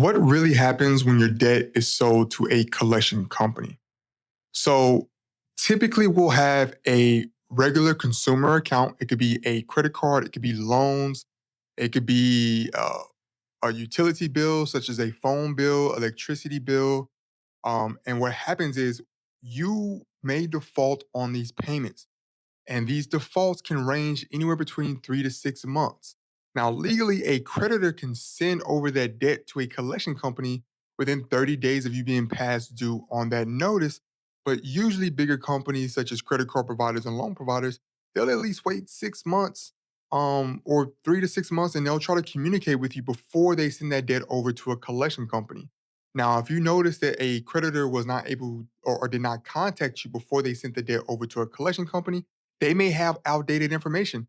What really happens when your debt is sold to a collection company? So typically we'll have a regular consumer account. It could be a credit card, it could be loans, it could be a utility bill, such as a phone bill, electricity bill. And what happens is you may default on these payments. And these defaults can range anywhere between 3 to 6 months. Now, legally, a creditor can send over that debt to a collection company within 30 days of you being past due on that notice. But usually, bigger companies such as credit card providers and loan providers, they'll at least wait 6 months or 3 to 6 months, and they'll try to communicate with you before they send that debt over to a collection company. Now, if you notice that a creditor was not able or did not contact you before they sent the debt over to a collection company, they may have outdated information.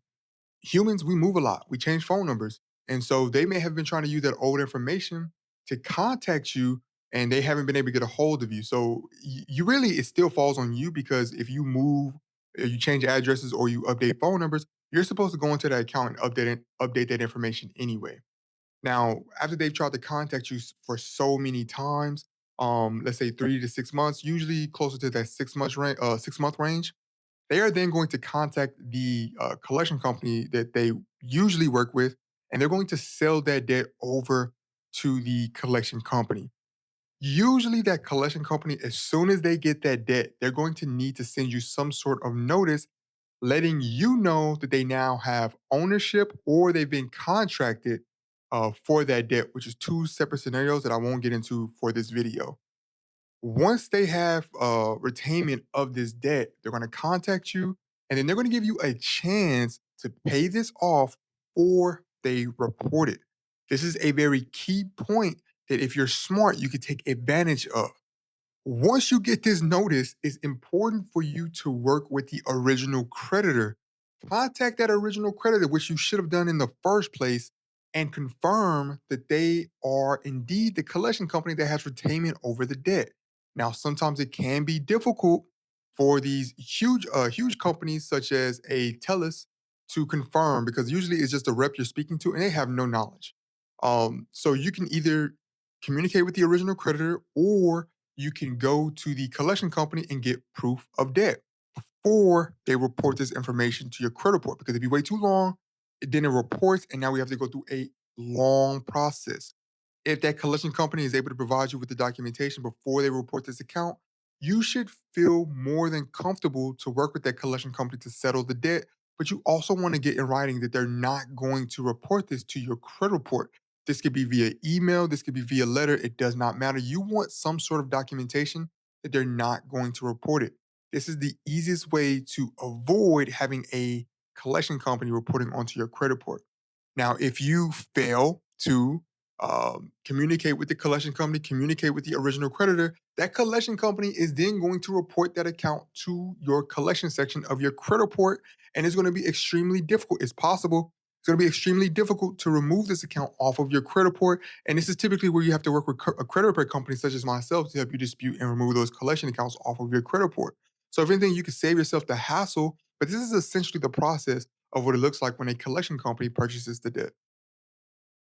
Humans, we move a lot. We change phone numbers. And so they may have been trying to use that old information to contact you and they haven't been able to get a hold of you. So you really, it still falls on you because if you move, you change addresses or you update phone numbers, you're supposed to go into that account and update that information anyway. Now, after they've tried to contact you for so many times, let's say 3 to 6 months, usually closer to that 6 month range, they are then going to contact the collection company that they usually work with, and they're going to sell that debt over to the collection company. Usually, that collection company, as soon as they get that debt, they're going to need to send you some sort of notice letting you know that they now have ownership or they've been contracted for that debt, which is two separate scenarios that I won't get into for this video. Once they have retainment of this debt, they're going to contact you and then they're going to give you a chance to pay this off or they report it. This is a very key point that if you're smart, you could take advantage of. Once you get this notice, it's important for you to work with the original creditor. Contact that original creditor, which you should have done in the first place, and confirm that they are indeed the collection company that has retainment over the debt. Now, sometimes it can be difficult for these huge companies such as a TELUS to confirm because usually it's just a rep you're speaking to and they have no knowledge. So you can either communicate with the original creditor or you can go to the collection company and get proof of debt before they report this information to your credit report. Because if you wait too long, then it reports, and now we have to go through a long process. If that collection company is able to provide you with the documentation before they report this account, you should feel more than comfortable to work with that collection company to settle the debt. But you also want to get in writing that they're not going to report this to your credit report. This could be via email, this could be via letter. It does not matter. You want some sort of documentation that they're not going to report it. This is the easiest way to avoid having a collection company reporting onto your credit report. Now, if you fail to communicate with the collection company, communicate with the original creditor, that collection company is then going to report that account to your collection section of your credit report, and it's going to be extremely difficult. It's possible. It's going to be extremely difficult to remove this account off of your credit report. And this is typically where you have to work with a credit repair company such as myself to help you dispute and remove those collection accounts off of your credit report. So, if anything, you can save yourself the hassle, but this is essentially the process of what it looks like when a collection company purchases the debt.